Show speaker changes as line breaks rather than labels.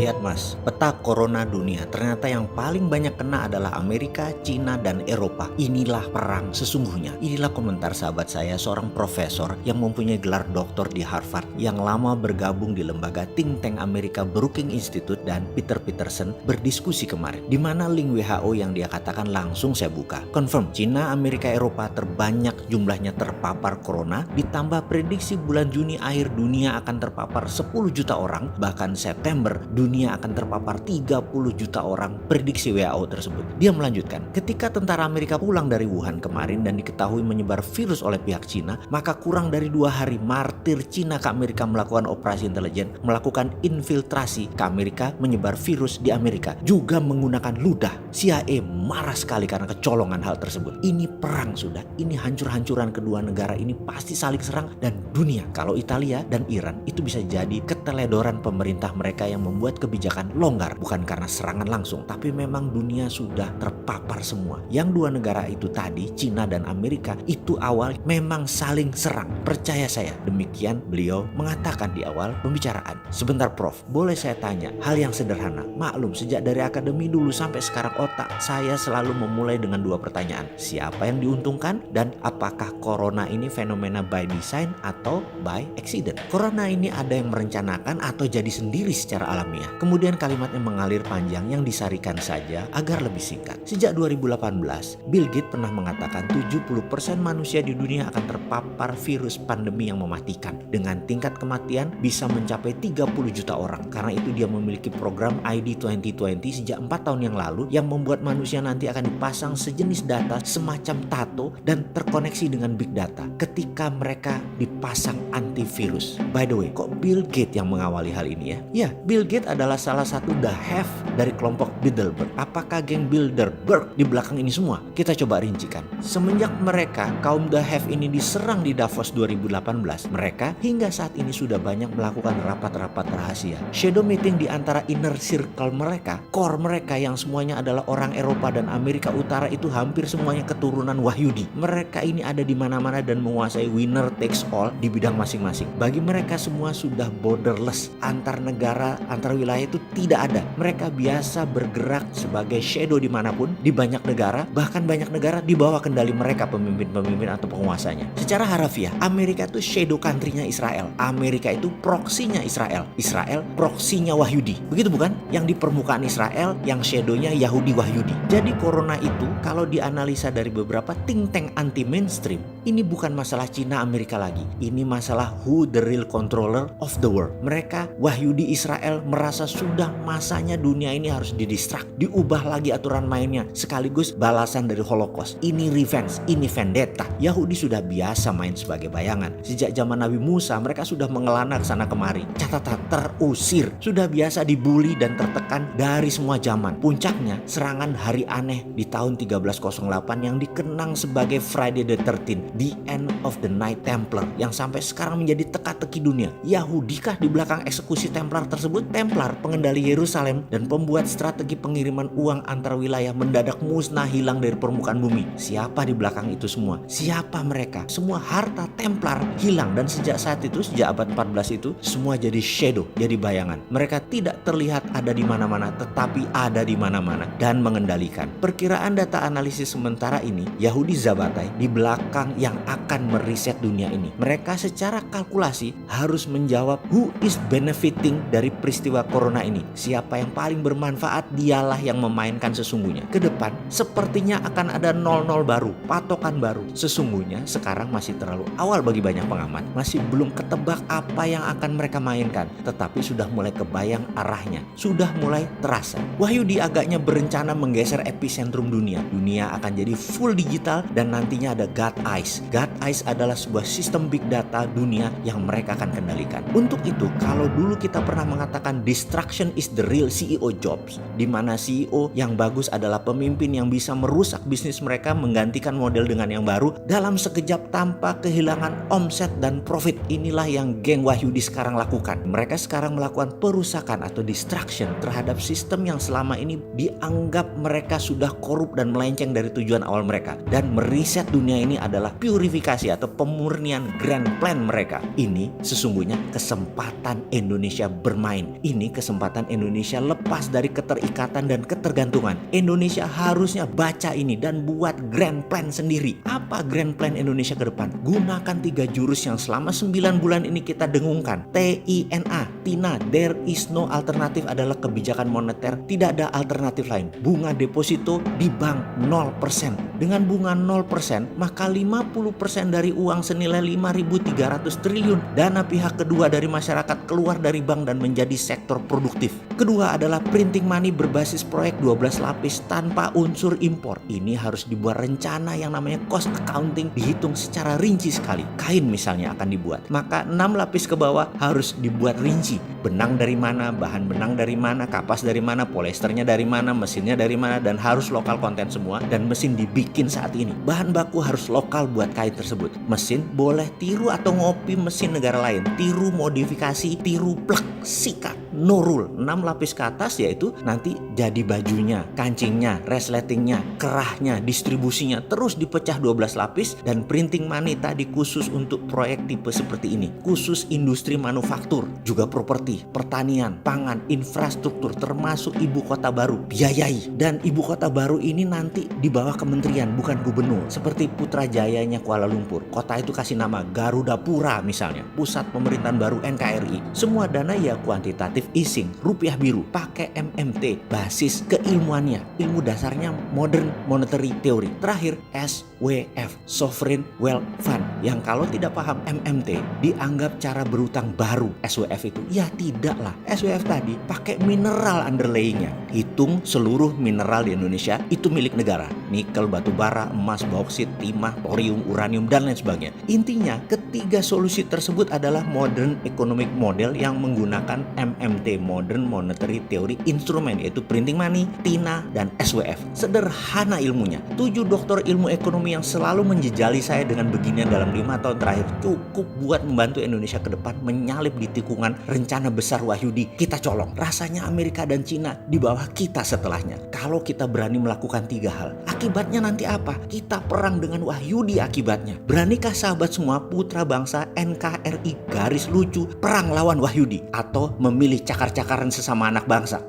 Lihat mas, peta corona dunia ternyata yang paling banyak kena adalah Amerika, Cina, dan Eropa. Inilah perang sesungguhnya. Inilah komentar sahabat saya, seorang profesor yang mempunyai gelar doktor di Harvard, yang lama bergabung di lembaga think tank Amerika Brookings Institute dan Peter Peterson berdiskusi kemarin. Di mana link WHO yang dia katakan langsung saya buka. Confirm, Cina, Amerika, Eropa terbanyak jumlahnya terpapar corona, ditambah prediksi bulan Juni akhir dunia akan terpapar 10 juta orang, bahkan September dunia akan terpapar 30 juta orang, prediksi WHO tersebut. Dia melanjutkan, ketika tentara Amerika pulang dari Wuhan kemarin dan diketahui menyebar virus oleh pihak Cina, maka kurang dari 2 hari martir Cina ke Amerika melakukan operasi intelijen, melakukan infiltrasi ke Amerika, menyebar virus di Amerika, juga menggunakan ludah. CIA marah sekali karena kecolongan hal tersebut. Ini perang sudah, ini hancur-hancuran kedua negara ini pasti saling serang, dan dunia, kalau Italia dan Iran itu bisa jadi keteledoran pemerintah mereka yang membuat kebijakan longgar, bukan karena serangan langsung, tapi memang dunia sudah terpapar semua. Yang dua negara itu tadi, Cina dan Amerika, itu awal memang saling serang. Percaya saya, demikian beliau mengatakan di awal pembicaraan. Sebentar Prof, boleh saya tanya hal yang sederhana? Maklum, sejak dari akademi dulu sampai sekarang otak saya selalu memulai dengan 2 pertanyaan. Siapa yang diuntungkan, dan apakah corona ini fenomena by design atau by accident? Corona ini ada yang merencanakan atau jadi sendiri secara alamiah? Kemudian kalimatnya mengalir panjang yang disarikan saja agar lebih singkat. Sejak 2018, Bill Gates pernah mengatakan 70% manusia di dunia akan terpapar virus pandemi yang mematikan, dengan tingkat kematian bisa mencapai 30 juta orang. Karena itu dia memiliki program ID 2020 sejak 4 tahun yang lalu, yang membuat manusia nanti akan dipasang sejenis data semacam tato dan terkoneksi dengan big data ketika mereka dipasang antivirus. By the way, kok Bill Gates yang mengawali hal ini ya? Ya, Bill Gates adalah salah satu the have dari kelompok Bilderberg. Apakah geng Bilderberg di belakang ini semua? Kita coba rincikan. Semenjak mereka, kaum the have ini diserang di Davos 2018, mereka hingga saat ini sudah banyak melakukan rapat-rapat rahasia, shadow meeting di antara inner circle mereka, core mereka yang semuanya adalah orang Eropa dan Amerika Utara, itu hampir semuanya keturunan Wahyudi. Mereka ini ada di mana-mana dan menguasai winner takes all di bidang masing-masing. Bagi mereka semua sudah borderless, antar negara, antar wilayah itu tidak ada. Mereka biasa bergerak sebagai shadow dimanapun, di banyak negara, bahkan banyak negara di bawah kendali mereka, pemimpin-pemimpin atau penguasanya. Secara harafiah, Amerika itu shadow country-nya Israel. Amerika itu proksinya Israel. Israel proksinya Wahyudi. Begitu bukan? Yang di permukaan Israel, yang shadow-nya Yahudi Wahyudi. Jadi corona itu kalau dianalisa dari beberapa think tank anti mainstream, ini bukan masalah Cina Amerika lagi. Ini masalah who the real controller of the world. Mereka Wahyudi Israel merasa sudah masanya dunia ini harus didistract, diubah lagi aturan mainnya, sekaligus balasan dari Holocaust. Ini revenge, ini vendetta. Yahudi sudah biasa main sebagai bayangan. Sejak zaman Nabi Musa mereka sudah mengelana ke sana kemari. Catatan, terusir. Sudah biasa dibully dan tertekan dari semua zaman. Puncaknya serangan hari aneh di tahun 1308 yang dikenang sebagai Friday the 13th, the end of the Night Templar, yang sampai sekarang menjadi teka-teki dunia. Yahudikah di belakang eksekusi Templar tersebut? Templar, pengendali Yerusalem dan pembuat strategi pengiriman uang antar wilayah, mendadak musnah hilang dari permukaan bumi. Siapa di belakang itu semua? Siapa mereka? Semua harta Templar hilang, dan sejak saat itu, sejak abad 14 itu, semua jadi shadow, jadi bayangan. Mereka tidak terlihat ada di mana-mana, tetapi ada di mana-mana dan mengendalikan. Perkiraan data analisis sementara ini, Yahudi Zabatai di belakang yang akan meriset dunia ini. Mereka secara kalkulasi harus menjawab who is benefiting dari peristiwa corona ini. Siapa yang paling bermanfaat, dialah yang memainkan sesungguhnya. Ke depan sepertinya akan ada 00 baru, patokan baru. Sesungguhnya sekarang masih terlalu awal bagi banyak pengamat. Masih belum ketebak apa yang akan mereka mainkan, tetapi sudah mulai kebayang arahnya. Sudah mulai terasa. Wahyudi agaknya berencana menggeser epicentrum dunia. Dunia akan jadi full digital dan nantinya ada God Eyes. God Eyes adalah sebuah sistem big data dunia yang mereka akan kendalikan. Untuk itu, kalau dulu kita pernah mengatakan distraction is the real CEO jobs, di mana CEO yang bagus adalah pemimpin yang bisa merusak bisnis mereka, menggantikan model dengan yang baru dalam sekejap tanpa kehilangan omset dan profit. Inilah yang geng Wahyudi sekarang lakukan. Mereka sekarang melakukan perusakan atau distraction terhadap sistem yang selama ini dianggap mereka sudah korup dan melenceng dari tujuan awal mereka. Dan meriset dunia ini adalah purifikasi atau pemurnian grand plan mereka. Ini sesungguhnya kesempatan Indonesia bermain. Ini kesempatan Indonesia lepas dari keterikatan dan ketergantungan. Indonesia harusnya baca ini dan buat grand plan sendiri. Apa grand plan Indonesia ke depan? Gunakan 3 jurus yang selama 9 bulan ini kita dengungkan. TINA, TINA, there is no alternative adalah kebijakan moneter. Tidak ada alternatif lain. Bunga deposito di bank 0%. Dengan bunga 0%, maka 50% dari uang senilai 5.300 triliun dana pihak kedua dari masyarakat keluar dari bank dan menjadi sektor produktif. Kedua adalah printing money berbasis proyek 12 lapis tanpa unsur impor. Ini harus dibuat rencana yang namanya cost accounting, dihitung secara rinci sekali. Kain misalnya akan dibuat, maka 6 lapis ke bawah harus dibuat rinci. Benang dari mana, bahan benang dari mana, kapas dari mana, polyesternya dari mana, mesinnya dari mana, dan harus lokal konten semua. Dan mesin dibikin saat ini. Bahan baku harus lokal buat kain tersebut. Mesin boleh tiru atau ngopi mesin negara lain, tiru modifikasi, tiru plek, sikat, no rule. 6 lapis ke atas yaitu nanti jadi bajunya, kancingnya, resletingnya, kerahnya, distribusinya terus dipecah 12 lapis. Dan printing money tadi khusus untuk proyek tipe seperti ini, khusus industri manufaktur, juga properti, pertanian, pangan, infrastruktur, termasuk ibu kota baru, biayai. Dan ibu kota baru ini nanti di bawah kementerian, bukan gubernur, seperti Putrajayanya Kuala Lumpur. Kota itu kasih nama Garuda Pura misalnya, pusat pemerintahan baru NKRI. Semua dana ya kuantitatif easing, rupiah biru, pakai MMT, basis keilmuannya, ilmu dasarnya modern monetary theory. Terakhir SWF, Sovereign Wealth Fund, yang kalau tidak paham MMT dianggap cara berutang baru. SWF itu ya tidaklah. SWF tadi pakai mineral underlayingnya, hitung seluruh mineral di Indonesia itu milik negara, nikel, batu bara, emas, bauksit, timah, thorium, uranium, dan lain sebagainya. Intinya ketiga solusi tersebut adalah modern economic model yang menggunakan MMT, modern monetary theory instrumen, yaitu printing money, TINA, dan SWF. Sederhana ilmunya. 7 doktor ilmu ekonomi yang selalu menjejali saya dengan beginian dalam 5 tahun terakhir cukup buat membantu Indonesia ke depan menyalip di tikungan rencana besar Wahyudi. Kita colong. Rasanya Amerika dan Cina di bawah kita setelahnya. Kalau kita berani melakukan 3 hal, akibatnya nanti apa? Kita perang dengan Wahyudi akibatnya. Beranikah sahabat semua, putra bangsa NKRI garis lucu perang lawan Wahyudi, atau memilih cakar-cakaran sesama anak bangsa?